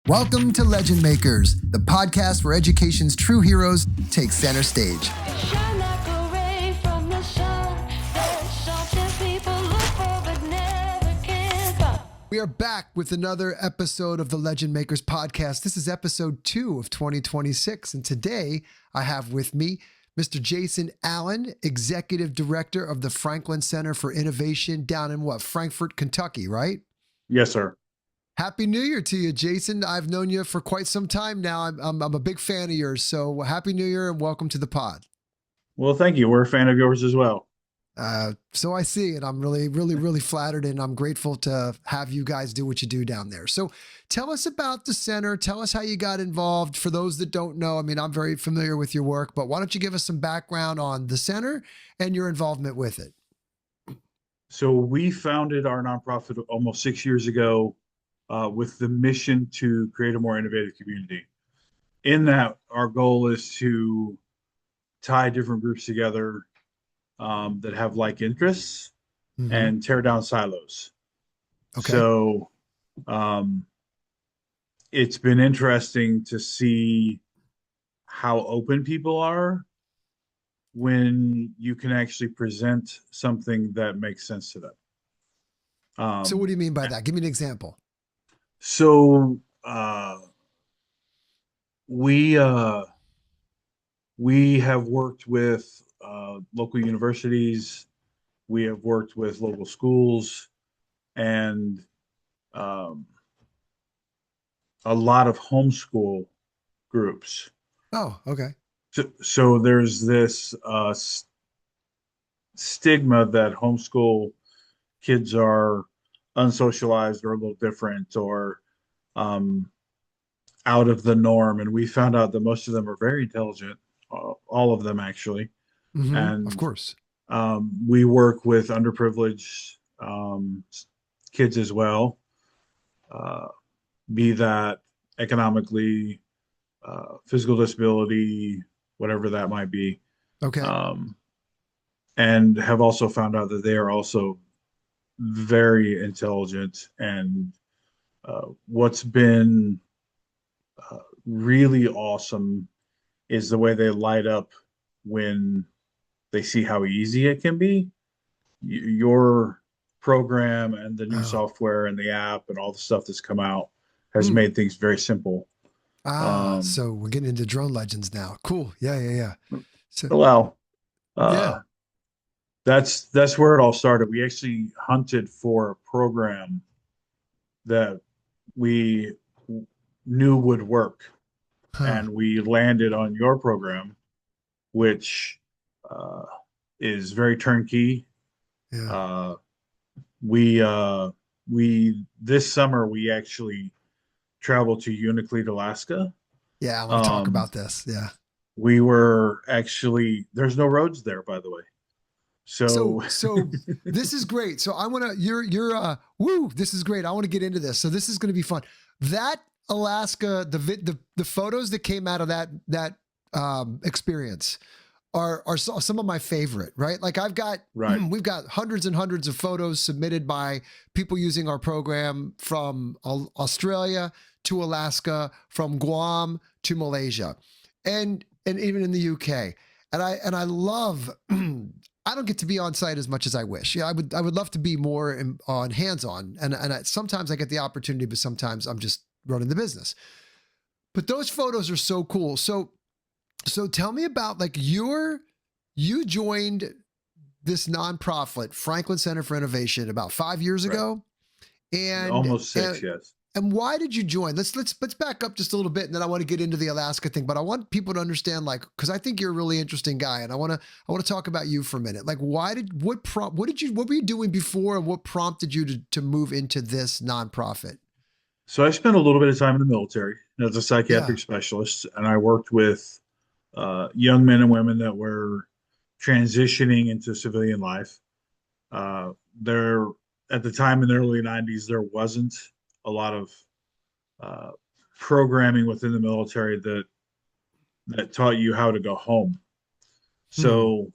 Welcome to Legend Makers, the podcast where education's true heroes take center stage. Shine like a ray from the sun. There's something people look for but never can find. We are back with another episode of the Legend Makers podcast. This is episode 2 of 2026, and today I have with me Mr. Jason Allen, Executive Director of the Franklin Center for Innovation down in Frankfort, Kentucky, right? Yes, sir. Happy New Year to you, Jason. I've known you for quite some time now. I'm a big fan of yours. So Happy New Year and welcome to the pod. Well, thank you. We're a fan of yours as well. So I see it. I'm really flattered, and I'm grateful to have you guys do what you do down there. So tell us about the center. Tell us how you got involved. For those that don't know, I mean, I'm very familiar with your work, but why don't you give us some background on the center and your involvement with it? So we founded our nonprofit almost 6 years ago with the mission to create a more innovative community. In that, our goal is to tie different groups together that have like interests and tear down silos. Okay. So it's been interesting to see how open people are when you can actually present something that makes sense to them. So what do you mean by that? Give me an example. So we have worked with local universities, we have worked with local schools, and a lot of homeschool groups. Oh, okay. So there's this stigma that homeschool kids are unsocialized or a little different or out of the norm. And we found out that most of them are very intelligent, all of them actually. And of course, we work with underprivileged kids as well, be that economically, physical disability, whatever that might be. Okay. And have also found out that they are also very intelligent. And what's been really awesome is the way they light up when they see how easy it can be. Your program and the new software and the app and all the stuff that's come out has made things very simple. So we're getting into drone legends now. Cool. Yeah. So, well, yeah. That's where it all started. We actually hunted for a program that we knew would work, and we landed on your program, which is very turnkey. Yeah. We this summer we actually traveled to Unalakleet, Alaska. Yeah, I want to talk about this. Yeah. We were actually, there's no roads there, by the way. So this is great. So I want to, this is great. I want to get into this. So this is going to be fun. That Alaska, the photos that came out of that experience are some of my favorite, right? Like we've got hundreds and hundreds of photos submitted by people using our program from Australia to Alaska, from Guam to Malaysia, and even in the UK. And I love, I don't get to be on site as much as I wish. Yeah, I would love to be more on hands-on. And sometimes I get the opportunity, but sometimes I'm just running the business. But those photos are so cool. So tell me about you joined this nonprofit, Franklin Center for Innovation, about 5 years ago. And almost 6, yes. And why did you join? Let's back up just a little bit, and then I want to get into the Alaska thing. But I want people to understand, because I think you're a really interesting guy, and I want to talk about you for a minute. Like, what were you doing before, and what prompted you to move into this nonprofit? So I spent a little bit of time in the military as a psychiatric specialist, and I worked with young men and women that were transitioning into civilian life. There, at the time in the early 90s, there wasn't a lot of programming within the military that taught you how to go home. So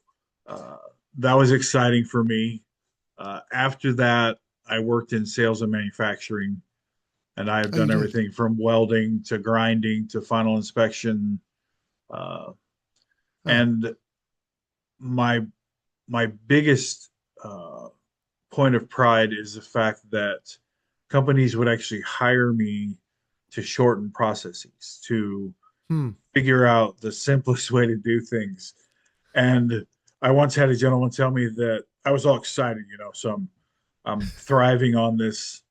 that was exciting for me. After that, I worked in sales and manufacturing and I have Oh, you done did. everything from welding to grinding to final inspection. Uh, Huh. and my my biggest uh, point of pride is the fact that companies would actually hire me to shorten processes, to Hmm. figure out the simplest way to do things. And I once had a gentleman tell me that I was all excited, so I'm thriving on this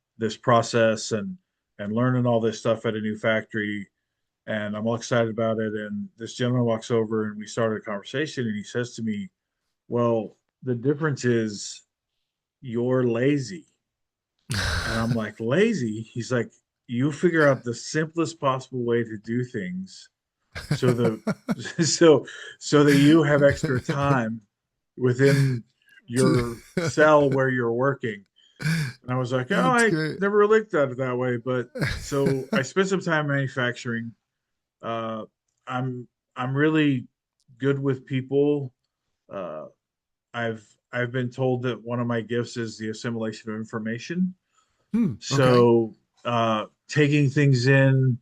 process and learning all this stuff at a new factory, and I'm all excited about it. And this gentleman walks over and we started a conversation, and he says to me, "Well, the difference is you're lazy." And I'm like, "Lazy?" He's like, "You figure out the simplest possible way to do things so the so so that you have extra time within your cell where you're working." And I was like, "Oh, That's I great. never looked at it that way." But so I spent some time manufacturing. uh i'm I'm really good with people. uh I've been told that one of my gifts is the assimilation of information. Hmm. Okay. So taking things in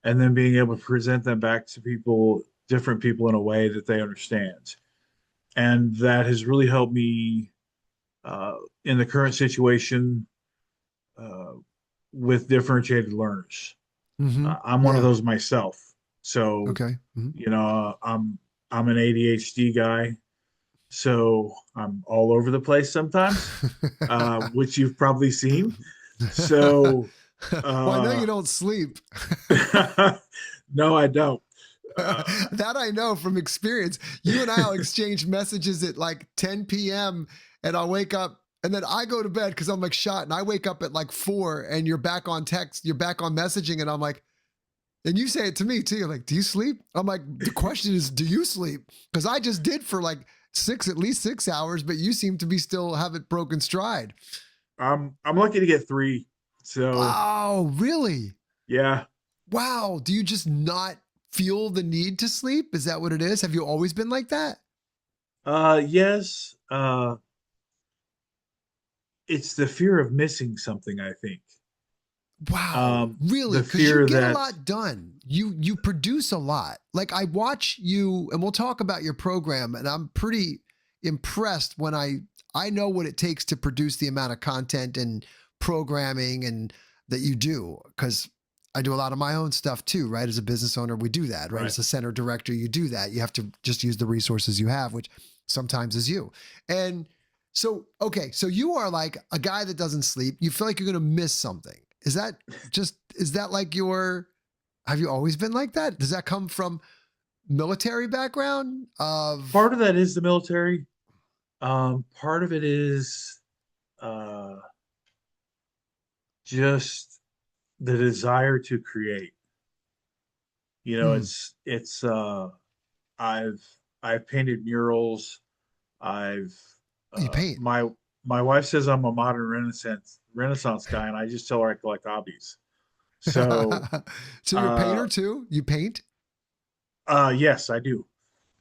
and then being able to present them back to people, different people, in a way that they understand. And that has really helped me uh, in the current situation uh, with differentiated learners. Mm-hmm. I'm one of Yeah. those myself. So, Okay. Mm-hmm. I'm an ADHD guy, so I'm all over the place sometimes, which you've probably seen. So, Well, I know you uh, don't sleep. no, I don't. Uh, That I know from experience. You and I'll exchange messages at like 10 p.m. and I'll wake up and then I go to bed because I'm like shot and I wake up at like 4 and you're back on text, you're back on messaging and I'm like, and you say it to me too. You're like, do you sleep? I'm like, the question is, do you sleep? Because I just did for like at least 6 hours, but you seem to be still have it broken stride. I'm lucky to get three. So Wow, really? yeah. Wow. Do you just not feel the need to sleep? Is that what it is? Have you always been like that? Yes. It's the fear of missing something, I think. Wow, really? The Because you fear get a that lot done. You produce a lot. Like I watch you, and we'll talk about your program, and I'm pretty impressed when I know what it takes to produce the amount of content and programming and that you do. Because I do a lot of my own stuff too, right? As a business owner, we do that, right? right. As a center director, you do that. You have to just use the resources you have, which sometimes is you. And so, okay, so you are like a guy that doesn't sleep. You feel like you're going to miss something. Is that like have you always been like that? Does that come from military background of, Part of that is the military. Part of it is uh, just the desire to create. hmm, It's I've I've painted murals. I've you paint. my wife says I'm a modern Renaissance guy, and I just tell her I collect hobbies. So So you're a uh, painter too? You paint? yes, I do.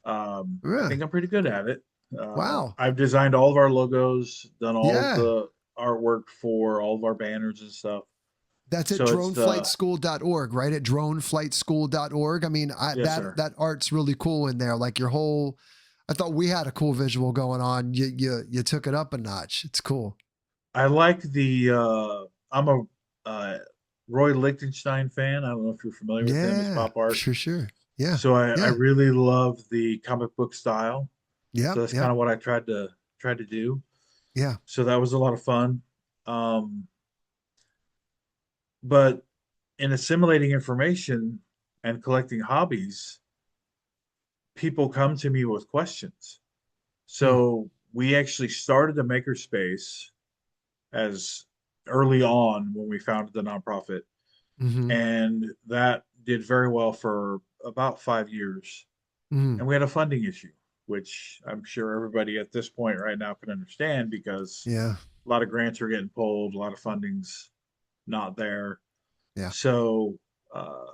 I Yeah. think I'm pretty good at it. Wow. I've designed all of our logos, done all of Yeah. the artwork for all of our banners and stuff. That's at So it's droneflightschool.org, right? At droneflightschool.org. I mean, yes, sir. that art's really cool in there. Like your whole, I thought we had a cool visual going on. You took it up a notch. It's cool. I like the. I'm a uh, Roy Lichtenstein fan. I don't know if you're familiar with him. His Yeah, pop art. sure, sure. Yeah, So I yeah, really love the comic book style. yeah, So that's yeah, kind of what I tried to do. yeah. So that was a lot of fun. Um, but in assimilating information and collecting hobbies, people come to me with questions. Hmm. So we actually started a makerspace as early on when we founded the nonprofit, Mm-hmm. and that did very well for about 5 years. Mm-hmm. And we had a funding issue, which I'm sure everybody at this point right now can understand, because Yeah, a lot of grants are getting pulled, a lot of funding's not there. yeah. So uh,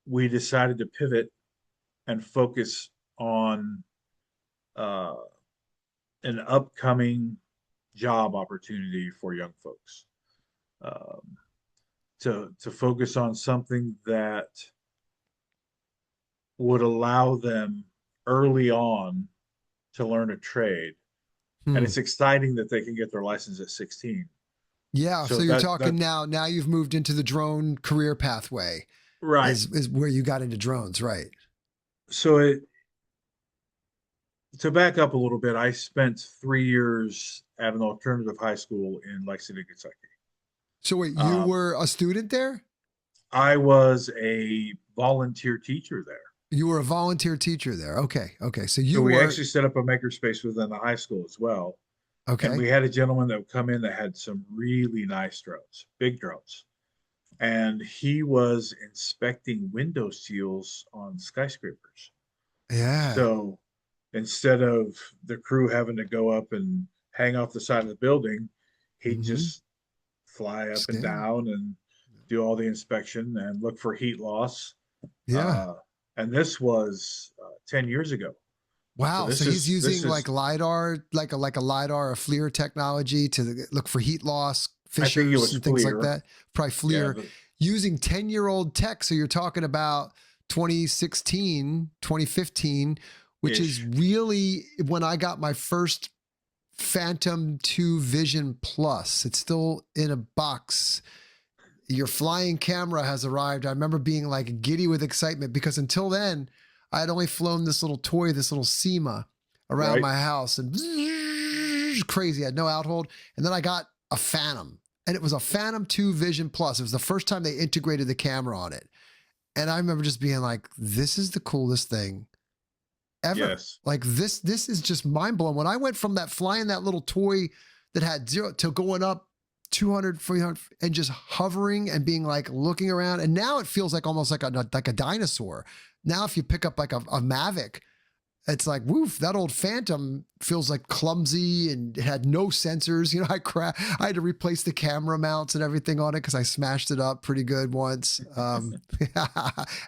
we decided to pivot and focus on uh, an upcoming job opportunity for young folks. Um, to focus on something that would allow them early on to learn a trade. And Hmm. it's exciting that they can get their license at 16. Yeah. So So you're that talking now you've moved into the drone career pathway right. is where you got into drones, right? So it to back up a little bit, I spent 3 years at an alternative high school in Lexington, Kentucky. So wait, you Um, were a student there? I was a volunteer teacher there. You were a volunteer teacher there. Okay. Okay. So So you we were actually set up a makerspace within the high school as well. And okay. we had a gentleman that would come in that had some really nice drones, big drones. And he was inspecting window seals on skyscrapers. Yeah. So instead of the crew having to go up and hang off the side of the building, he'd Mm-hmm. just fly up and Scan. down and do all the inspection and look for heat loss. Yeah. Uh, and this was 10 years ago. So Wow. So he's this using like is LiDAR, like a LiDAR or FLIR technology to look for heat loss, I think it fissures, was and things like FLIR. that. Probably Yeah, FLIR using 10-year-old tech. So you're talking about 2016, 2015, which is ish. really when I got my first Phantom 2 Vision Plus. It's still in a box. Your flying camera has arrived. I remember being like giddy with excitement because until then, I had only flown this little toy, this little SEMA around Right? my house and crazy. I had no outhold. And then I got a Phantom and it was a Phantom 2 Vision Plus. It was the first time they integrated the camera on it. And I remember just being like, this is the coolest thing ever. Yes. Like this is just mind blowing. When I went from that flying that little toy that had zero to going up 200, 300 and just hovering and being like looking around. And now it feels like almost like a dinosaur. Now, if you pick up like a Mavic, it's like, woof, that old Phantom feels like clumsy and it had no sensors. You know, I had to replace the camera mounts and everything on it because I smashed it up pretty good once,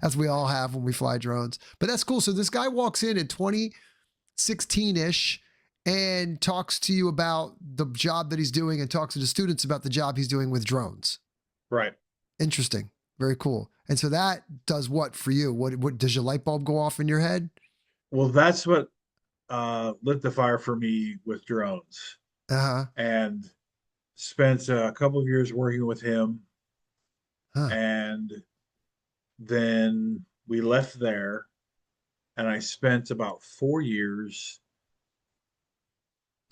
as we all have when we fly drones. But that's cool. So this guy walks in 2016-ish and talks to you about the job that he's doing and talks to the students about the job he's doing with drones. Right. Interesting. Very cool. And so that does what for you? What does your light bulb go off in your head? Well, that's what lit the fire for me with drones, Uh-huh. and spent a couple of years working with him, Huh. and then we left there, and I spent about 4 years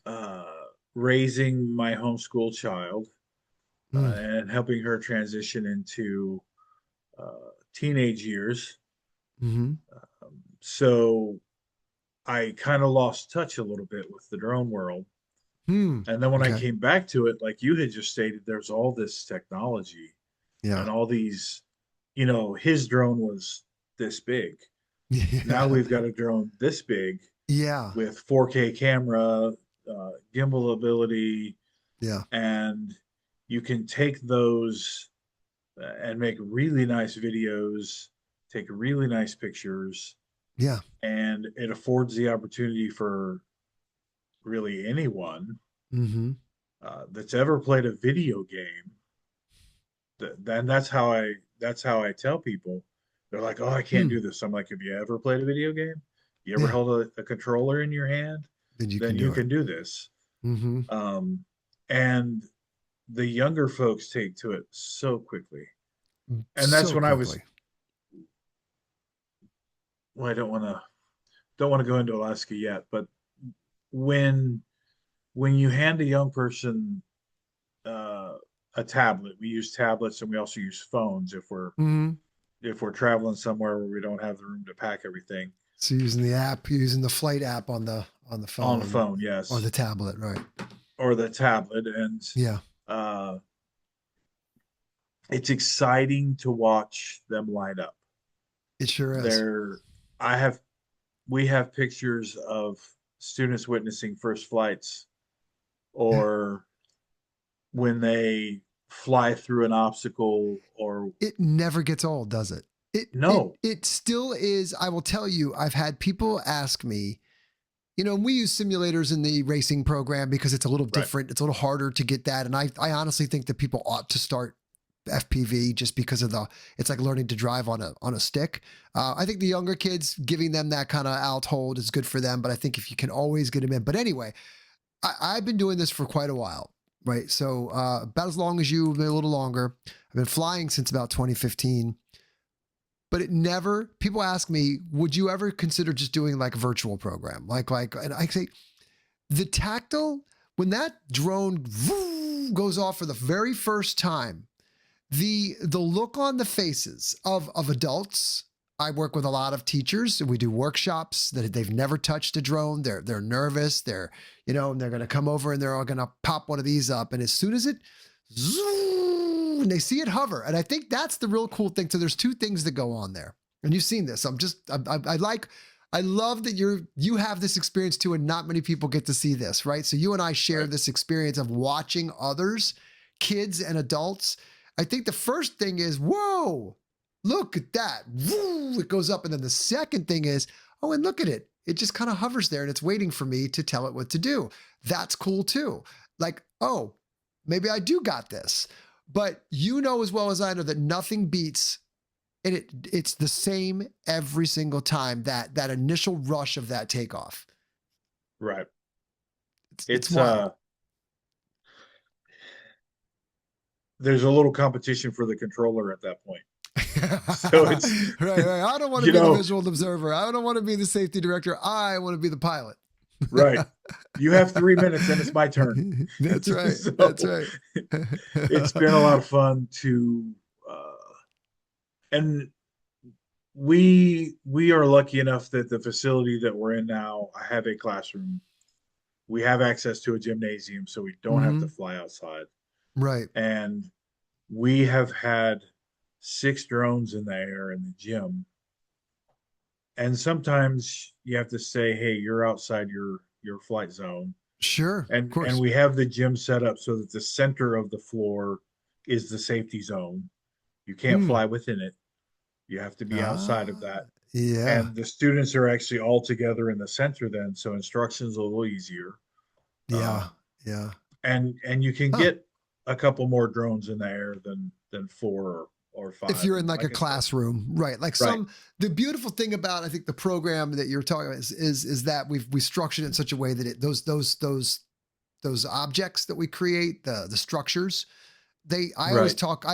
uh, raising my homeschool child Hmm. and helping her transition into teenage years. Mm-hmm. So I kind of lost touch a little bit with the drone world. Hmm. And then when I Okay. came back to it, like you had just stated, there's all this technology Yeah. and all these, his drone was this big. Now Yeah. we've got a drone this big Yeah. with 4K camera, gimbal ability, Yeah. and you can take those and make really nice videos, take really nice pictures, Yeah. and it affords the opportunity for really anyone Mm-hmm. that's ever played a video game. Then that's how I tell people. They're like, "Oh, I can't Hmm. do this." I'm like, "Have you ever played a video game? You ever Yeah. held a controller in your hand? Then you Then can you do it. can do this." Mm-hmm. And the younger folks take to it so quickly, and that's So when I was. quickly. Well, I don't want to go into Alaska yet, but when you hand a young person uh, a tablet, we use tablets and we also use phones Mm-hmm. if we're traveling somewhere where we don't have the room to pack everything So using the app, using the flight app on the on the phone phone, or yes, the tablet, right? or the tablet, and Yeah. uh, it's exciting to watch them light up. It sure is. They're I have we have pictures of students witnessing first flights Yeah. or when they fly through an obstacle or It never gets old, does it? no. It still is. I will tell you, I've had people ask me, we use simulators in the racing program because it's a little Right. different. It's a little harder to get that. And I honestly think that people ought to start FPV just because of it's like learning to drive on a stick. I think the younger kids, giving them that kind of out hold is good for them, but I think if you can always get them in. But anyway, I've been doing this for quite a while, right? So about as long as you, maybe a little longer. I've been flying since about 2015, but people ask me, would you ever consider just doing like a virtual program? And I say, the tactile, when that drone goes off for the very first time, the look on the faces of adults. I work with a lot of teachers and we do workshops that they've never touched a drone. They're nervous. They're and they're going to come over and they're all going to pop one of these up. And as soon as it and they see it hover, and I think that's the real cool thing. So there's two things that go on there, and you've seen this. I love that you have this experience too, and not many people get to see this, right? So you and I share this experience of watching others, kids and adults. I think the first thing is, whoa, look at that. Woo, it goes up. And then the second thing is, oh, and look at it. It just kind of hovers there and it's waiting for me to tell it what to do. That's cool too. Like, oh, maybe I do got this. But you know as well as I know that nothing beats, and it's the same every single time, that initial rush of that takeoff. Right. It's wild. There's a little competition for the controller at that point. So it's right. I don't want to be the visual observer. I don't want to be the safety director. I want to be the pilot. Right. You have 3 minutes and it's my turn. That's right. So That's right. It's been a lot of fun and we are lucky enough that the facility that we're in now, I have a classroom. We have access to a gymnasium, so we don't have to fly outside. Right. And we have had 6 drones in the air in the gym. And sometimes you have to say, hey, you're outside your flight zone. Sure. And we have the gym set up so that the center of the floor is the safety zone. You can't fly within it. You have to be outside of that. Yeah. And the students are actually all together in the center then, so instruction's a little easier. Yeah. And you can get a couple more drones in the air than 4 or 5. If you're in like a classroom, right? Like the beautiful thing about, I think, the program that you're talking about is that we structured it in such a way that those objects that we create, the structures, I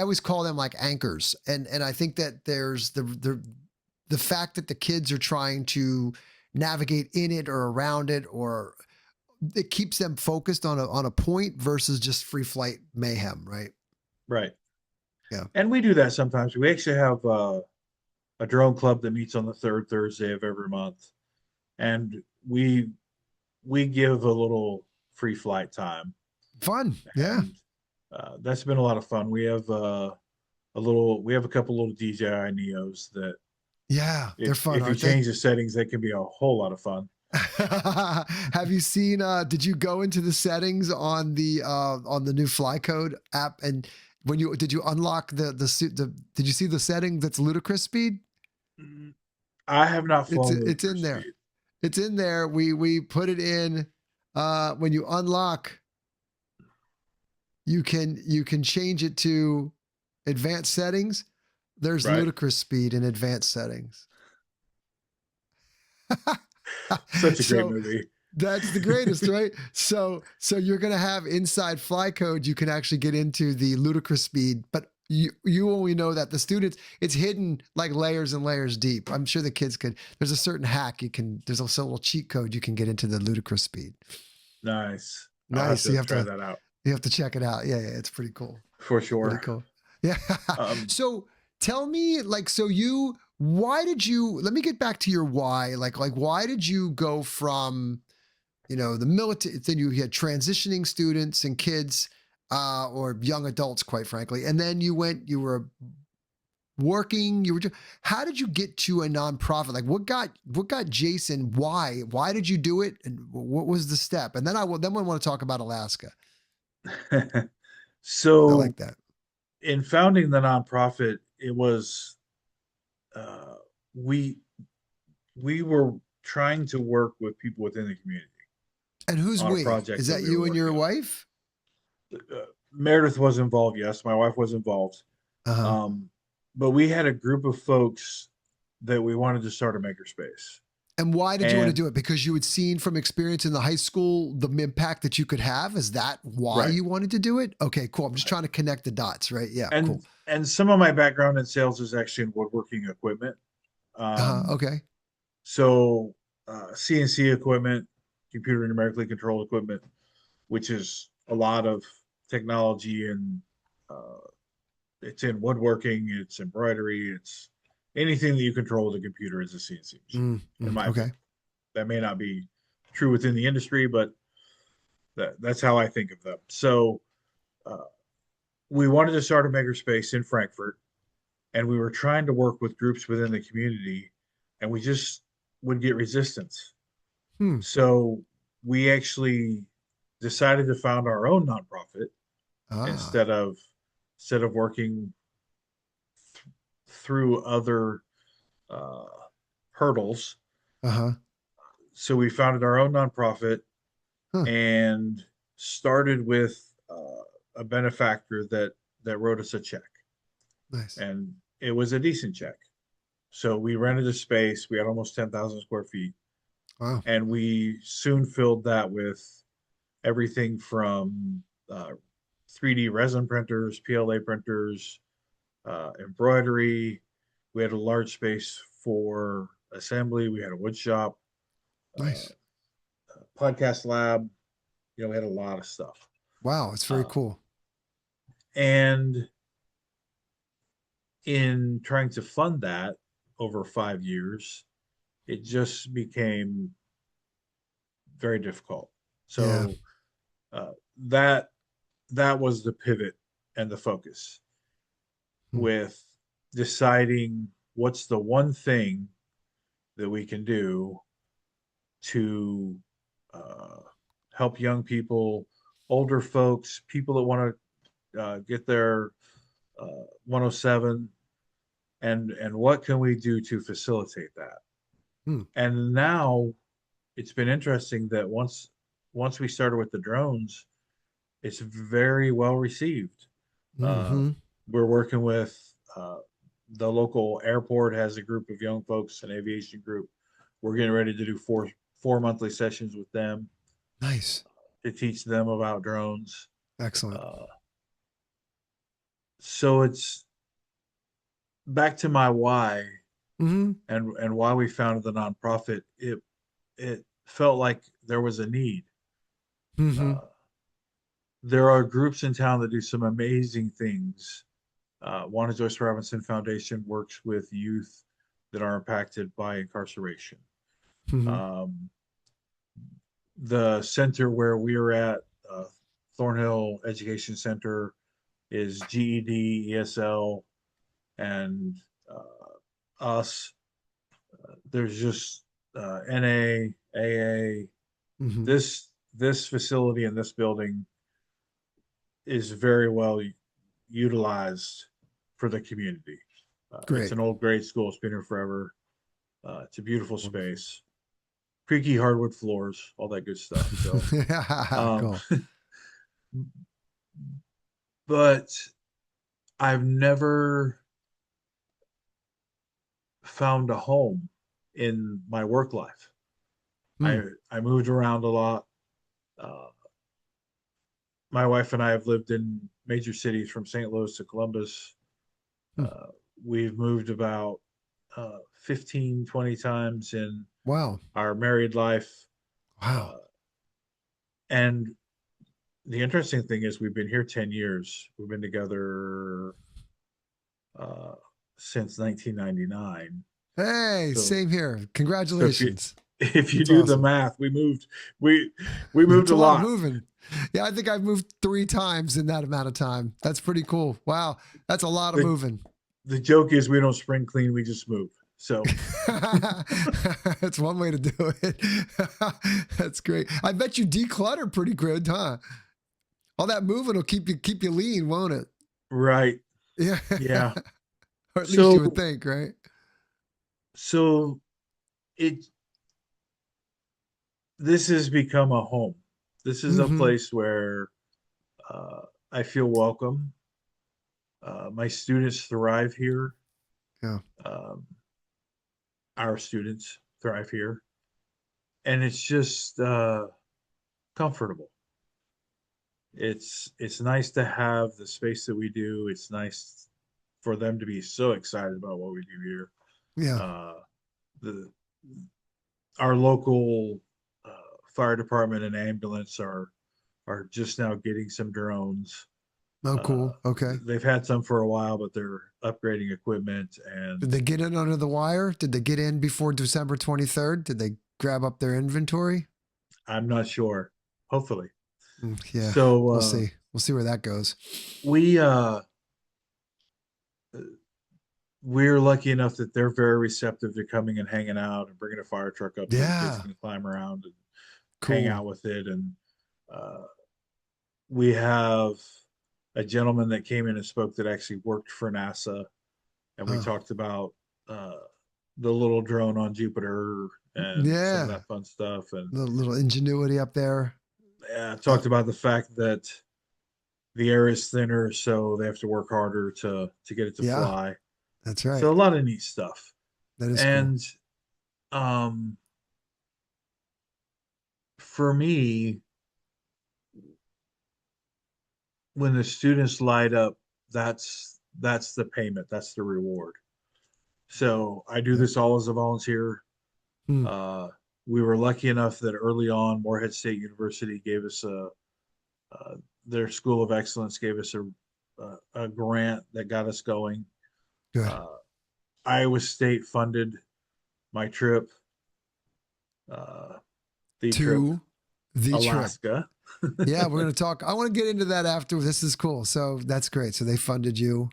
always call them like anchors. And I think that there's the fact that the kids are trying to navigate in it or around it, or it keeps them focused on a point versus just free flight mayhem. Right. Right. Yeah. And we do that sometimes. We actually have a drone club that meets on the 3rd Thursday of every month. And we give a little free flight time. Fun. Yeah. And, that's been a lot of fun. We have a couple little DJI Neos that they're fun. If you change the settings, they can be a whole lot of fun. Have you seen did you go into the settings on the new Fly Code app, and did you unlock did you see the setting that's ludicrous speed? I have not flown. It's in there. Speed. It's in there. We put it in when you unlock. You can change it to advanced settings. There's ludicrous speed in advanced settings. Such a great movie. That's the greatest, right? So you're going to have inside Fly Code, you can actually get into the ludicrous speed, but you only know that the students, it's hidden like layers and layers deep. I'm sure the kids there's a certain hack there's also a little cheat code you can get into the ludicrous speed. Nice. You have to try that out. You have to check it out. Yeah. It's pretty cool. For sure. Pretty cool. Yeah. So tell me, let me get back to your why. Like why did you go from, the military, then you had transitioning students and kids, or young adults, quite frankly. And then you were working, how did you get to a nonprofit? Like what got Jason? Why did you do it? And what was the step? And then I want to talk about Alaska. So I like that. In founding the nonprofit, it was, we were trying to work with people within the community. And who's we? Is that you and your wife? Meredith was involved. Yes. My wife was involved. Uh-huh. But we had a group of folks that we wanted to start a makerspace. And why did you want to And do it? Because you had seen from experience in the high school the impact that you could have. Is that why right. you wanted to do it? Okay, cool. I'm just trying to connect the dots, right? Yeah, cool. And some of my background in sales is actually in woodworking equipment. Uh-huh. Um, Okay. so CNC equipment, computer numerically controlled equipment, which is a lot of technology, and uh, it's in woodworking, it's embroidery, it's anything that you control with a computer is a CNC machine, in my Okay. opinion. That may not be true within the industry, but that's how I think of them. So uh, we wanted to start a makerspace in Frankfort, and we were trying to work with groups within the community, and we just would get resistance. Hmm. So we actually decided to found our own nonprofit Ah. instead of working through other uh, hurdles. Uh-huh. So we founded our own nonprofit Huh. and started with a benefactor that wrote us a check, Nice. and it was a decent check. So we rented a space. We had almost 10,000 square feet, Wow. and we soon filled that with everything from 3D resin printers, PLA printers, embroidery. We had a large space for assembly. We had a wood shop, uh, Nice. podcast lab. We had a lot of stuff. Wow, it's very Uh, cool. and in trying to fund that over 5 years, it just became very difficult. Yeah. So uh, that that was the pivot and the focus, Hmm. with deciding what's the one thing that we can do to uh, help young people, older folks, people that want to get their 107, and what can we do to facilitate that? Hmm. And now it's been interesting that once we started with the drones, it's very well received. Uh, Mm-hmm. we're working with the local airport has a group of young folks, an aviation group. We're getting ready to do four monthly sessions with them Nice. to teach them about drones. Excellent. Uh, so it's back to my why, Mm-hmm. and why we founded the nonprofit. It felt like there was a need. Mm-hmm. Uh, there are groups in town that do some amazing things. Juana Joyce Robinson Foundation works with youth that are impacted by incarceration. Mm-hmm. Um, the center where we are at, Thornhill Education Center, is GED, ESL, and us. There's just NA, AA. Mm-hmm. This facility in this building is very well utilized for the community. It's Great. an old grade school. It's been here forever. It's a beautiful Wonderful. space, creaky hardwood floors, all that good stuff. So, um, Cool. but I've never found a home in my work life. Hmm. I moved around a lot. Uh, my wife and I have lived in major cities from St. Louis to Columbus. Hmm. Uh, we've moved about 15, 20 times in Wow. our married life. Wow. Uh, and the interesting thing is, we've been here 10 years. We've been together uh, since 1999. Hey, So, same here. so Congratulations. if you That's do the awesome. math, we moved It's a a lot of lot. moving. Yeah, I think I've moved 3 times in that amount of time. That's pretty cool. Wow. That's a lot of The moving. the joke is, we don't spring clean, we just move. So That's one way to do it. That's great. I bet you declutter pretty good, huh? All that moving will keep you lean, won't it? right, Yeah. yeah. Or at least you would So think, right? so it this has become a home. This is a Mm-hmm. place where uh, I feel welcome. My students thrive here. Yeah. Um, our students thrive here, and it's just comfortable. It's nice to have the space that we do. It's nice for them to be so excited about what we do here. Yeah. The our local uh, fire department and ambulance are just now getting some drones. Oh, Uh, cool. Okay. they've had some for a while, but they're upgrading equipment. And Did they get in under the wire? Did they get in before December 23rd? Did they grab up their inventory? I'm not sure. Hopefully. Yeah. So We'll see. We'll see where that goes. We're lucky enough that they're very receptive to coming and hanging out and bringing a fire truck up so the kids Yeah. can climb around and hang Cool. out with it. And uh, we have a gentleman that came in and spoke that actually worked for NASA, and we Huh. talked about uh, the little drone on Jupiter and some of Yeah. that fun stuff. And Little ingenuity up there. talked about the fact that the air is thinner, so they have to work harder to get it to Yeah. fly. That's right. So a lot of neat stuff. That is And cool. for me, when the students light up, that's the payment, that's the reward. So I do this all as a volunteer. Hmm. We were lucky enough that early on, Morehead State University gave us their School of Excellence gave us a grant that got us going. Good. Iowa State funded my trip, the trip, To the trip. Alaska. Yeah, we're going to talk. I want to get into that after. This is cool. So that's great. So they funded you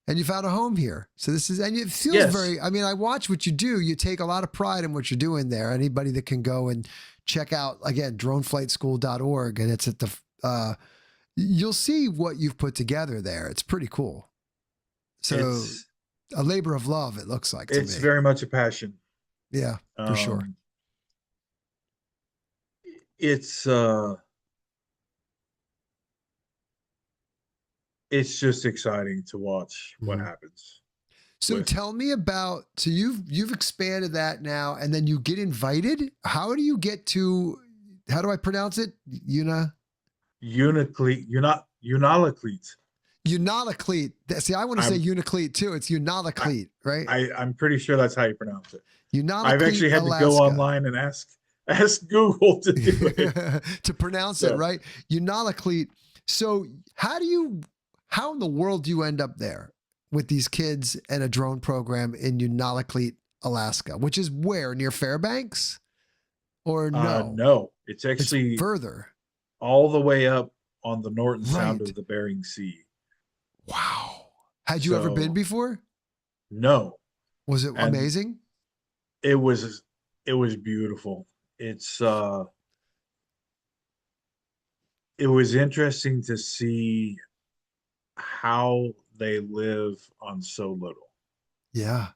and you found a home here. So this is, and it feels Yes. very, I mean, I watch what you do. You take a lot of pride in what you're doing there. Anybody that can go and check out, again, droneflightschool.org, and it's at the, you'll see what you've put together there. It's pretty cool. So It's a labor of love, it looks like to it's me. very much a passion. Yeah, for sure. It's just exciting to watch what Mhm. happens. So with- tell me about, so you've expanded that now, and then you get invited. How do you get to, how do I pronounce it? Uniclete, you're not Unalaclete. Unalaclete. See, I want to say I'm- Unalaclete too. It's Unalaclete, right? I'm pretty sure that's how you pronounce it. Unalaclete, I've actually had to go Alaska. online and ask Google to do it. To pronounce it So- right. Unalaclete. So how in the world do you end up there with these kids and a drone program in Unalaclete, Alaska, which is where, near Fairbanks? Or no? No, it's It's actually further. all the way up on the northern sound Right. of the Bering Sea. Wow. Had you ever been So- before? No, Was it And- amazing? it was beautiful. It was interesting to see how they live on so little. Yeah.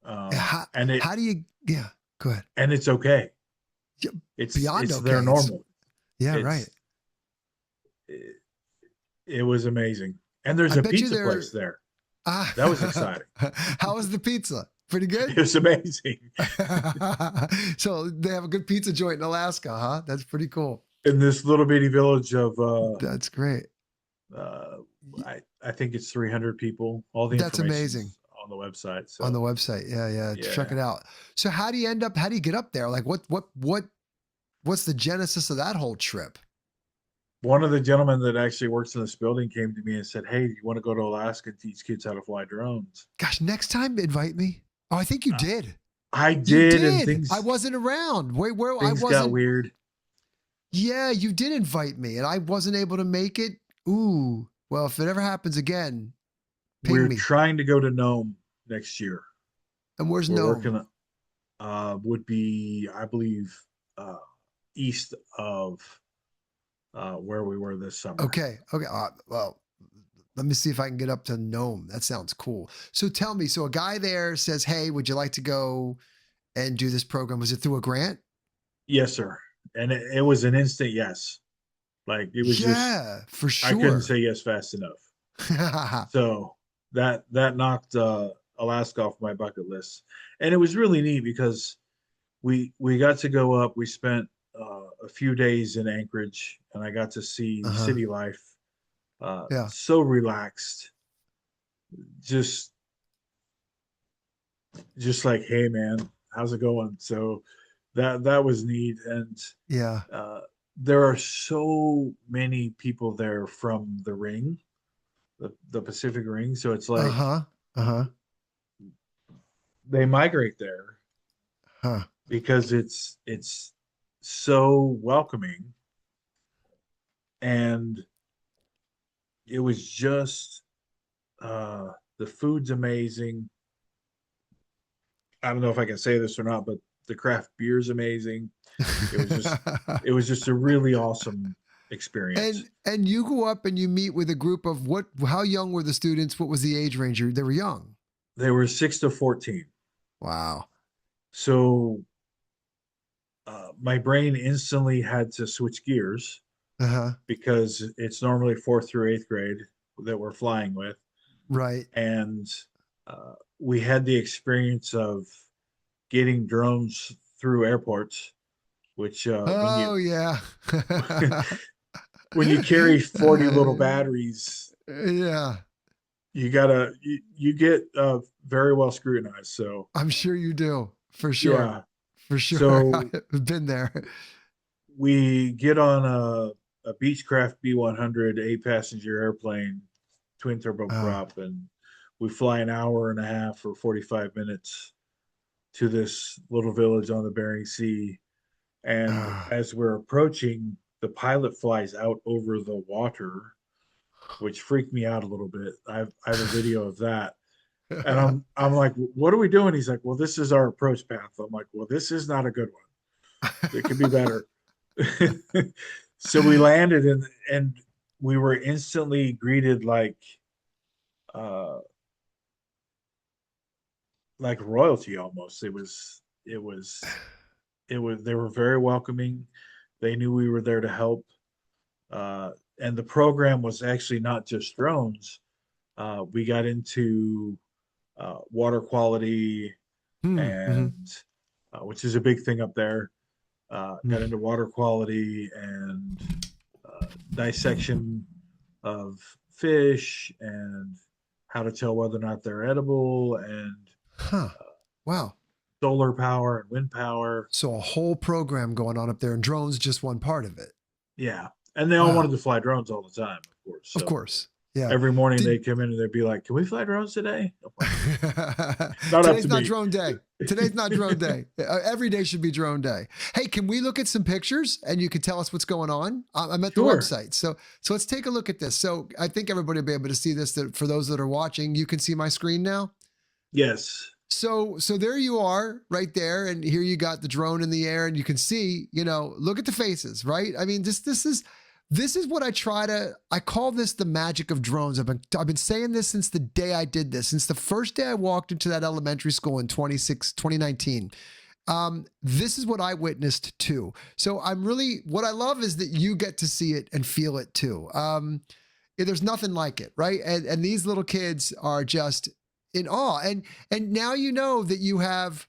How, and it how do you, yeah, go ahead. and it's okay. Yeah, It's beyond it's okay. their It's- normal. Yeah, It's- right. It was amazing. And there's I a bet you pizza they're- place there. Ah. That was exciting. How was the pizza? Pretty It good? was amazing. So they have a good pizza joint in Alaska, huh? That's pretty cool. In this little bitty village of That's great. I think it's 300 people. All the That's information's amazing. on the website. So On the website. Yeah. Check it out. So how do you get up there? Like what's the genesis of that whole trip? one of the gentlemen that actually works in this building came to me and said, "Hey, do you want to go to Alaska and teach kids how to fly drones?" Gosh, next time invite me. Oh, I think you did. I You did, and things I wasn't around. Where I things got wasn't. weird. Yeah, you did invite me, and I wasn't able to make it. Ooh, well, if it ever happens again, ping We're me. trying to go to Nome next year. And where's We're no? working would be, I believe, east of where we were this summer. Okay. Well, let me see if I can get up to Nome. That sounds cool. So tell me. So a guy there says, "Hey, would you like to go and do this program?" Was it through a grant? Yes, sir. And it was an instant yes. Like it was just Yeah, for I couldn't sure. say yes fast enough. So that knocked Alaska off my bucket list, and it was really neat because we got to go up. We spent a few days in Anchorage, and I got to see Uh-huh. city life. Yeah. So relaxed, just like, hey man, how's it going? So that was neat, and Yeah. uh, there are so many people there from the ring, the Pacific Ring. So it's like Uh-huh. Uh-huh. they migrate there Huh. because it's so welcoming, and it was just the food's amazing. I don't know if I can say this or not, but the craft beer's amazing. It was just it was just a really awesome experience. And you go up and you meet with a group of what? How young were the students? What was the age range? They were young. They were 6 to 14. Wow. So my brain instantly had to switch gears Uh-huh. because it's normally fourth through eighth grade that we're flying with. Right. And we had the experience of getting drones through airports, which Oh yeah. when you carry 40 little batteries, Yeah. you get very well scrutinized. So I'm sure you do. For sure. yeah, For sure. so I've been there. we get on a Beechcraft B100 8-passenger airplane, twin Oh. turboprop, and we fly an hour and a half or 45 minutes to this little village on the Bering Sea. And Ah. as we're approaching, the pilot flies out over the water, which freaked me out a little bit. I have a video of that. And I'm like, what are we doing? He's like, well, this is our approach path. I'm like, well, this is not a good one. It could be better. So we landed, and we were instantly greeted uh like royalty almost. It was they were very welcoming. They knew we were there to help. And the program was actually not just drones. We got into water quality, Hmm. Mhm. and which is a big thing up there. Got Mm. into water quality and dissection of fish, and how to tell whether or not they're edible, and Huh. Wow. solar power and wind power. So a whole program going on up there, and drones just one part of it. Yeah. And they all Wow. wanted to fly drones all the time, of course. Of So course. Yeah. every morning Did they'd come in and they'd be like, "Can we fly drones today?" I'm like, not up Today's to not me. drone day. Today's not drone day. Every day should be drone day. Hey, can we look at some pictures and you can tell us what's going on? I'm at the Sure. website. So let's take a look at this. So I think everybody will be able to see this. That for those that are watching, you can see my screen now. Yes. So there you are right there. And here you got the drone in the air and you can see, look at the faces, right? I mean, this is what I call this the magic of drones. I've been saying this since the day I did this, since the first day I walked into that elementary school in 2019. This is what I witnessed too. So what I love is that you get to see it and feel it too. There's nothing like it, right? And these little kids are just in awe. And now you know that you have,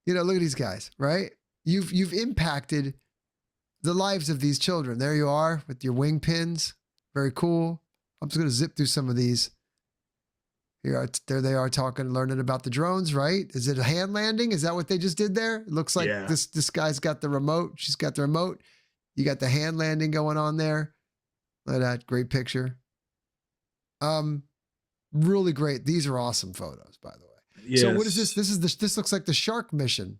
look at these guys, right? You've impacted the lives of these children. There you are with your wing pins. Very cool. I'm just going to zip through some of these. There they are learning about the drones, right? Is it a hand landing? Is that what they just did there? It looks like Yeah. this guy's got the remote. She's got the remote. You got the hand landing going on there. Look at that. Great picture. Really great. These are awesome photos, by the way. Yes. So what is this? This looks like the shark mission.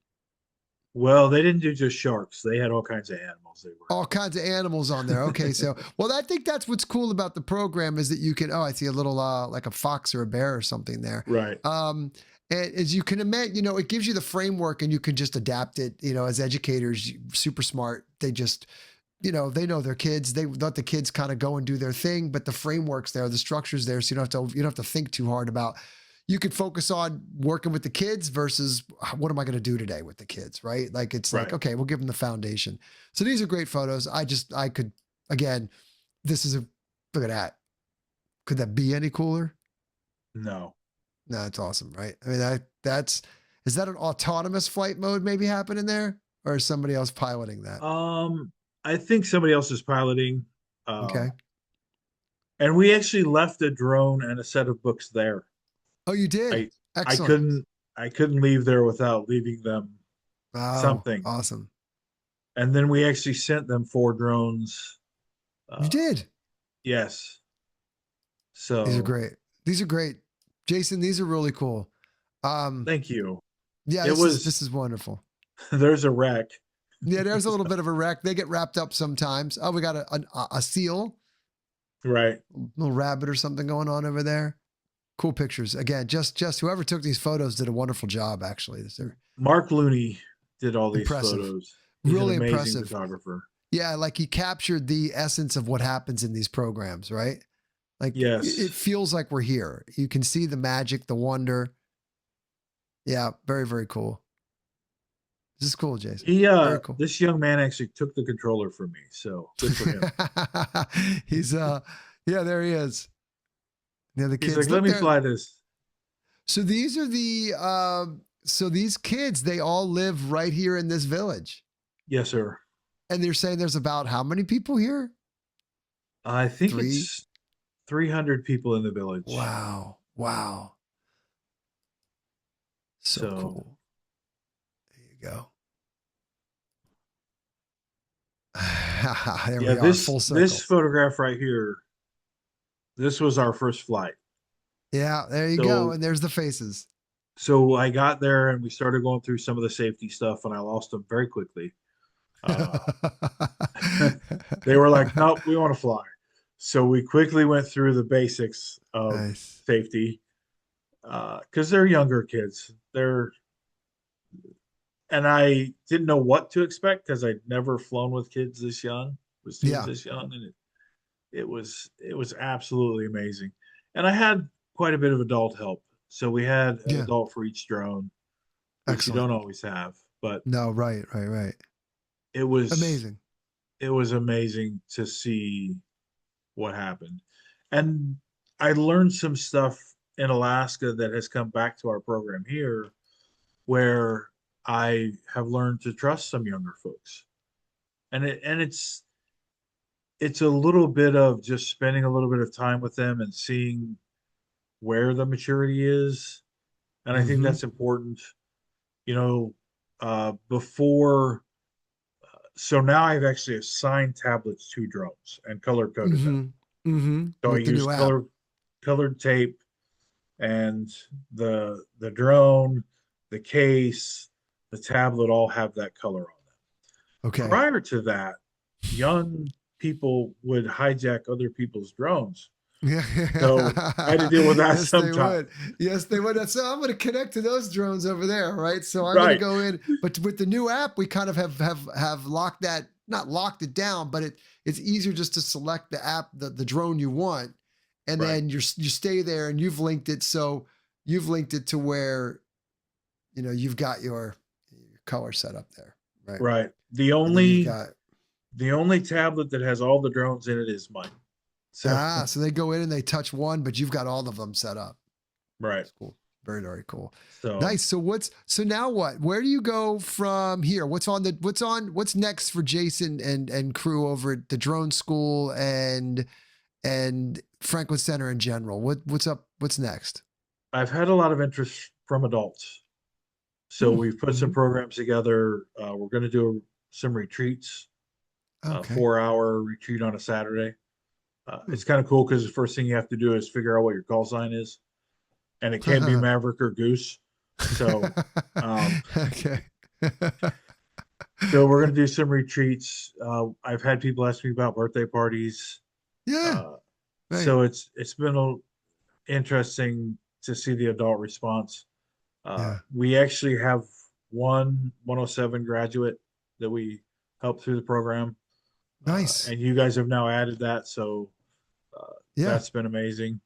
Well, they didn't do just sharks. They had all kinds of animals. They were. All kinds of animals on there. Okay, so I think that's what's cool about the program is that you can. Oh, I see a little like a fox or a bear or something there. Right. And as you can imagine, it gives you the framework, and you can just adapt it. As educators, super smart. They just, they know their kids. They let the kids kind of go and do their thing, but the framework's there, the structure's there, so you don't have to think too hard about. You could focus on working with the kids versus what am I going to do today with the kids, right? Like it's like, Right. okay, we'll give them the foundation. So these are great photos. I could, again, look at that. Could that be any cooler? No. No, it's awesome, right? I mean, is that an autonomous flight mode maybe happening there, or is somebody else piloting that? I think somebody else is piloting. Okay. And we actually left a drone and a set of books there. Oh, you did. I I Excellent. couldn't I couldn't leave there without leaving them Oh, something. awesome. And then we actually sent them 4 drones. You Uh, did. yes. These are So great. These are great, Jason. These are really cool. Um, thank you. yeah, It this was is wonderful. there's a wreck. Yeah, there's a little bit of a wreck. They get wrapped up sometimes. Oh, we got a seal, Right. little rabbit or something going on over there. Cool pictures. Again, just whoever took these photos did a wonderful job. Actually, they're Mark Looney did all these impressive. photos. He's Really an amazing impressive. photographer. Yeah, like he captured the essence of what happens in these programs, right? Like Yes. it feels like we're here. You can see the magic, the wonder. Yeah, very, very cool. This is cool, Jason. He Very cool. this young man actually took the controller from me, so good for him. He's yeah, there he is. Yeah, the He's kids. like, let Look me there. fly this. So these are so these kids, they all live right here in this village. Yes, sir. And they're saying there's about how many people here? I think 3? it's 300 people in the village. Wow. Wow. So So- cool. There you go. There we are, full circle. This photograph right here, this was our first flight. Yeah, there you go. So- And there's the faces. So I got there and we started going through some of the safety stuff, and I lost them very quickly. They were like, "Nope, we want to fly." So we quickly went through the basics of Nice. safety because they're younger kids. And I didn't know what to expect because I'd never flown with kids this young, with students Yeah. this young, and it was absolutely amazing. And I had quite a bit of adult help, so we had an Yeah. adult for each drone, which Excellent. you don't always have. But No, right. it was Amazing. It was amazing to see what happened, and I learned some stuff in Alaska that has come back to our program here, where I have learned to trust some younger folks, and it's a little bit of just spending a little bit of time with them and seeing where the maturity is, and I think Mhm. that's important. Before, so now I've actually assigned tablets to drones and color coded them. So I With the use new app. colored tape, and the drone, the case, the tablet all have that color on them. Okay. Prior to that, young people would hijack other people's drones. Yeah. So I had to deal with that Yes, sometime. they would. Yes, they would. So I'm going to connect to those drones over there, right? So I'm going to Right. go in, but with the new app, we kind of have locked that, not locked it down, but it's easier just to select the app, the drone you want, and Right. then you stay there, and you've linked it. So you've linked it to where, you've got your color set up there, right? Right. The And then you've only tablet that has all the drones in it is mine. So so they go in and they touch one, but you've got all of them set up. right. That's cool. Very, very cool. So Nice. So now what? Where do you go from here? What's next for Jason and crew over at the drone school and Franklin Center in general? What's up? What's next? I've had a lot of interest from adults. So we've put some programs together. We're going to do some retreats, Okay. 4-hour retreat on a Saturday. It's kind of cool because the first thing you have to do is figure out what your call sign is, and it can't be Maverick or Goose. So, Okay. so we're going to do some retreats. I've had people ask me about birthday parties. Yeah. Right. So it's been interesting to see the adult response. Yeah. We actually have one 107 graduate that we helped through the program. Nice. And you guys have now added that. So Yeah. that's been amazing.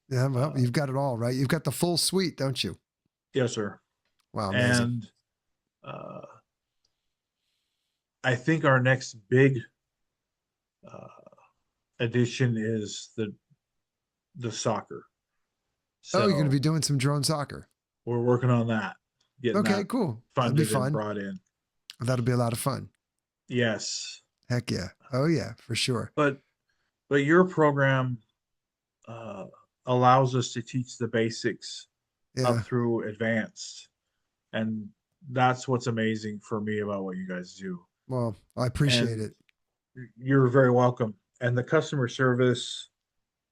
Yeah. Well, you've got it all, right? You've got the full suite, don't you? Yes, sir. Wow. Amazing. And I think our next big addition is the soccer. Oh, you're going to So be doing some drone soccer. we're working on that, getting Okay, that cool. That'll be funded and fun. brought in. That'll be a lot of fun. Yes, Heck yeah. Oh yeah, for sure. but your program uh, allows us to teach the basics up Yeah. through advanced, and that's what's amazing for me about what you guys do. Well, I appreciate And it. you're very welcome. And the customer service,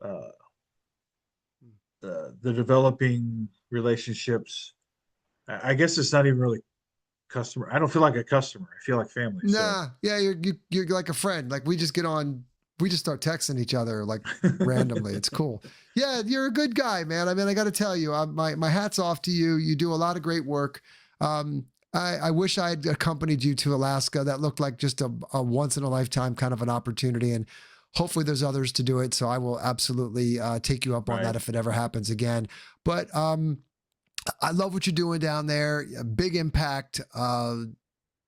uh, the developing relationships. I guess it's not even really customer. I don't feel like a customer. I feel like family. So Nah, yeah, you're like a friend. Like we just get on, we just start texting each other like randomly. It's cool. Yeah, you're a good guy, man. I mean, I got to tell you, my hat's off to you. You do a lot of great work. I wish I had accompanied you to Alaska. That looked like just a once in a lifetime kind of an opportunity, and hopefully there's others to do it. So I will absolutely take you up on right. that if it ever happens again. But I love what you're doing down there. A big impact.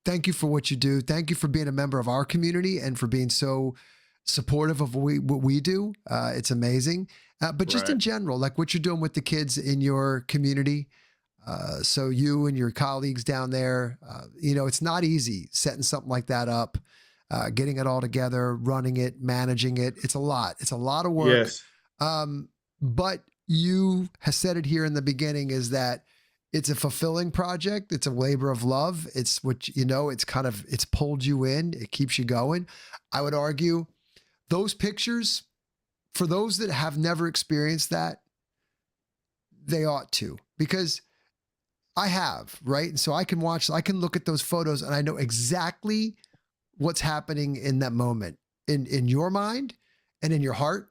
Thank you for what you do. Thank you for being a member of our community and for being so supportive of what we do. It's amazing. But just Right. in general, like what you're doing with the kids in your community. So you and your colleagues down there, it's not easy setting something like that up, getting it all together, running it, managing it. It's a lot. It's a lot of work. Yes. But you have said it here in the beginning is that it's a fulfilling project. It's a labor of love. It's what, it's pulled you in. It keeps you going. I would argue those pictures, for those that have never experienced that, they ought to, because I have, right? And so I can look at those photos and I know exactly what's happening in that moment in your mind and in your heart.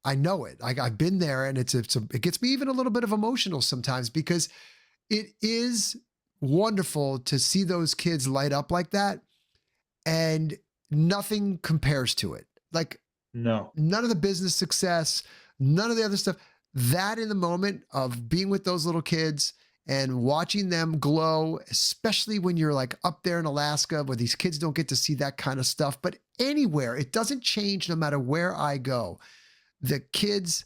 I know it. I've been there, and it gets me even a little bit of emotional sometimes because it is wonderful to see those kids light up like that, and nothing compares to it. Like No. none of the business success, none of the other stuff. That in the moment of being with those little kids and watching them glow, especially when you're like up there in Alaska where these kids don't get to see that kind of stuff, but anywhere, it doesn't change no matter where I go. The kids,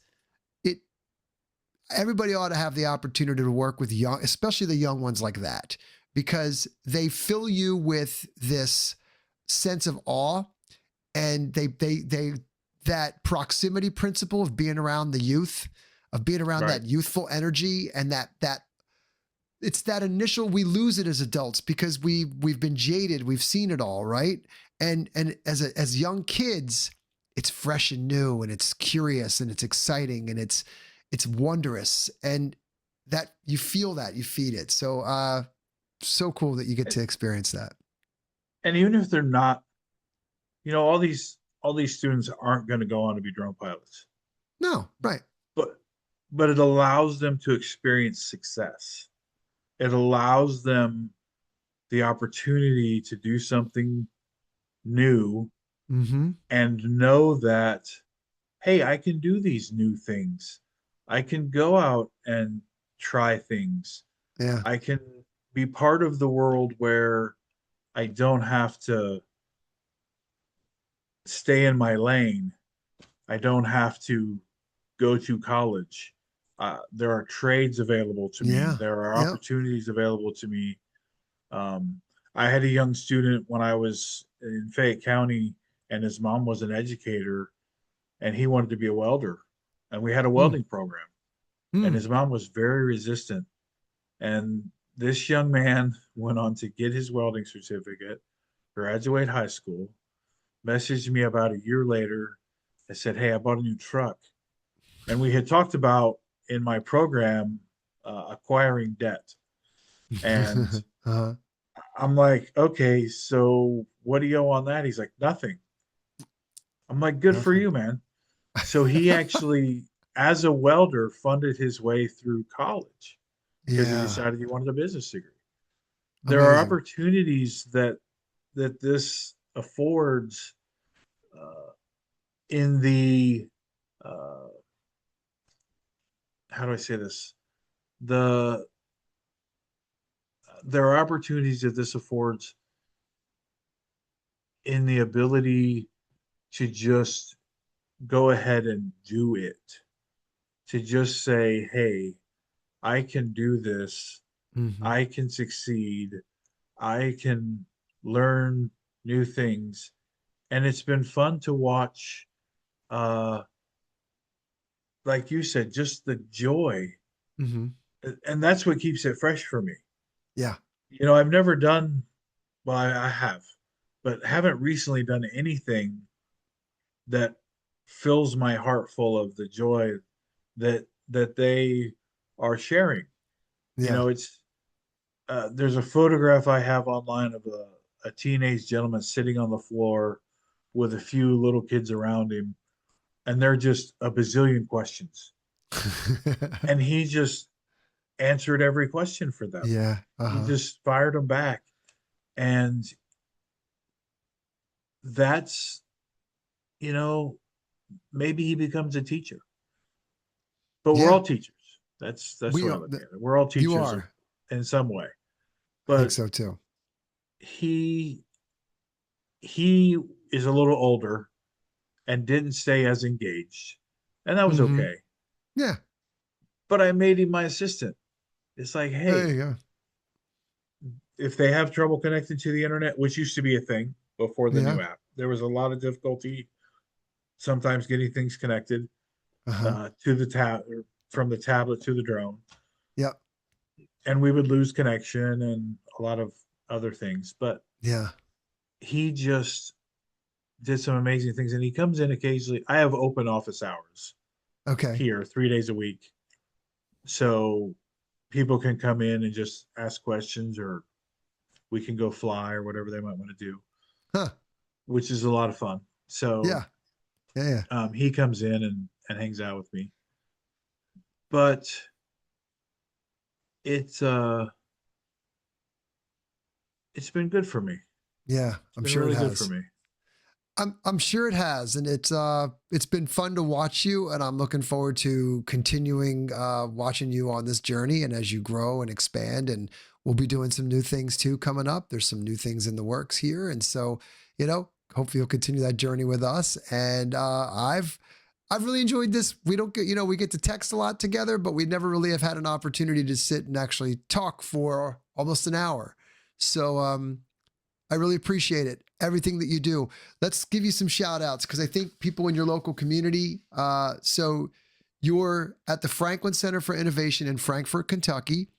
everybody ought to have the opportunity to work with young, especially the young ones like that, because they fill you with this sense of awe, and they that proximity principle of being around the youth, of being around Right. that youthful energy, and that it's that initial, we lose it as adults because we've been jaded, we've seen it all, right? And as young kids, it's fresh and new, and it's curious, and it's exciting, and it's wondrous, and that you feel that you feed it. So so cool that you get to experience that. And even if they're not, all these students aren't going to go on to be drone pilots, No, right. but it allows them to experience success. It allows them the opportunity to do something new Mm-hmm. and know that, hey, I can do these new things. I can go out and try things. Yeah. I can be part of the world where I don't have to stay in my lane. I don't have to go to college. There are trades available to me. Yeah. There are Yep. opportunities available to me. I had a young student when I was in Fayette County, and his mom was an educator, and he wanted to be a welder. And we had a Mm. welding program, and Mm. his mom was very resistant. And this young man went on to get his welding certificate, graduate high school, messaged me about a year later and said, hey, I bought a new truck. And we had talked about in my program acquiring debt. And uh-huh. I'm like, okay, so what do you owe on that? He's like, nothing. I'm like, good for Nothing. you, man. So he actually, as a welder, funded his way through college because he Yeah. decided he wanted a business degree. There are Amazing. opportunities that this affords uh, in the uh, how do I say this? The There are opportunities that this affords in the ability to just go ahead and do it. To just say, hey, I can do this. Hmm. I can succeed. I can learn new things. And it's been fun to watch, uh, like you said, just the joy. Hmm. And that's what keeps it fresh for me. Yeah. I've never done, well, I have, but haven't recently done anything that fills my heart full of the joy that they are sharing. Yeah. It's there's a photograph I have online of a teenage gentleman sitting on the floor with a few little kids around him, and they're just a bazillion questions, and he just answered every question for them. Yeah. He Uh-huh. just fired them back, and that's you know maybe he becomes a teacher, but we're Yeah. all teachers. That's We what I are. look at it. We're all You teachers are. in some way. I think But so too. he he is a little older and didn't stay as engaged, and that was Hmm. okay. Yeah. But I made him my assistant. It's like, There hey, you go. if they have trouble connecting to the internet, which used to be a thing before the Yeah. new app, there was a lot of difficulty sometimes getting things connected Uh-huh. to the tab from the tablet to the drone, Yep. and we would lose connection and a lot of other things. But Yeah. he just did some amazing things, and he comes in occasionally. I have open office hours Okay. here 3 days a week, so people can come in and just ask questions, or we can go fly or whatever they might want to do, Huh. which is a lot of fun. So Yeah. Yeah. Yeah. he comes in and hangs out with me. But it's it's been good for me. Yeah. It's I'm been sure it really good for has. me. I'm sure it has, and it's been fun to watch you, and I'm looking forward to continuing watching you on this journey, and as you grow and expand, and we'll be doing some new things too coming up. There's some new things in the works here, and so hopefully you'll continue that journey with us. And I've really enjoyed this. We don't get we get to text a lot together, but we never really have had an opportunity to sit and actually talk for almost an hour. So I really appreciate it. Everything that you do. Let's give you some shout outs because I think people in your local community. So you're at the Franklin Center for Innovation in Frankfort, Kentucky.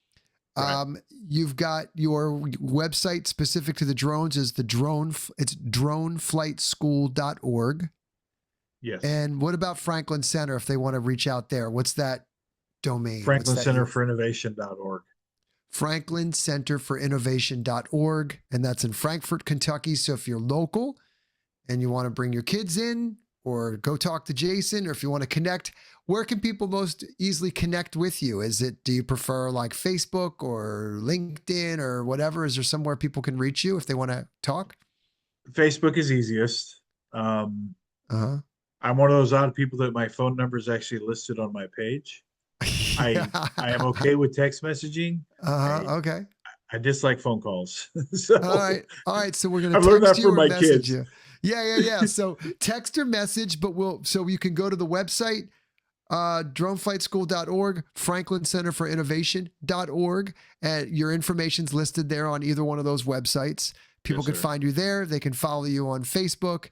Right. You've got your website specific to the drones is it's droneflightschool.org. Yes. And what about Franklin Center if they want to reach out there? What's that domain? What's Franklin that? Center for Innovation.org. franklincenterforinnovation.org, and that's in Frankfort, Kentucky. So if you're local and you want to bring your kids in or go talk to Jason, or if you want to connect, where can people most easily connect with you? Do you prefer like Facebook or LinkedIn or whatever? Is there somewhere people can reach you if they want to talk? Facebook is easiest. Uh-huh. I'm one of those odd people that my phone number is actually listed on my page. I am okay with text messaging. Uh-huh. I Okay. I dislike phone calls. So All right. All right. So we're going to I've learned text that from you or my message kids. you. Yeah, yeah, yeah. So text or message, but so you can go to the website, droneflightschool.org, Franklin Center for Innovation.org, and your information's listed there on either one of those websites. People Yes, can sir. find you there. They can follow you on Facebook.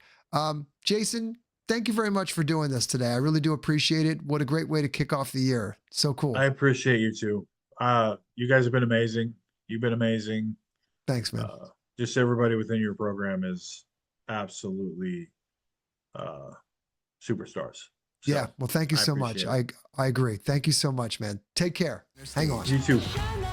Jason, thank you very much for doing this today. I really do appreciate it. What a great way to kick off the year. So cool. I appreciate you too. You guys have been amazing. You've been amazing. Thanks, man. Just everybody within your program is absolutely uh, superstars. So Yeah. Well, thank you I so much. appreciate it. I agree. Thank you so much, man. Take care. Hang on. You too. Shine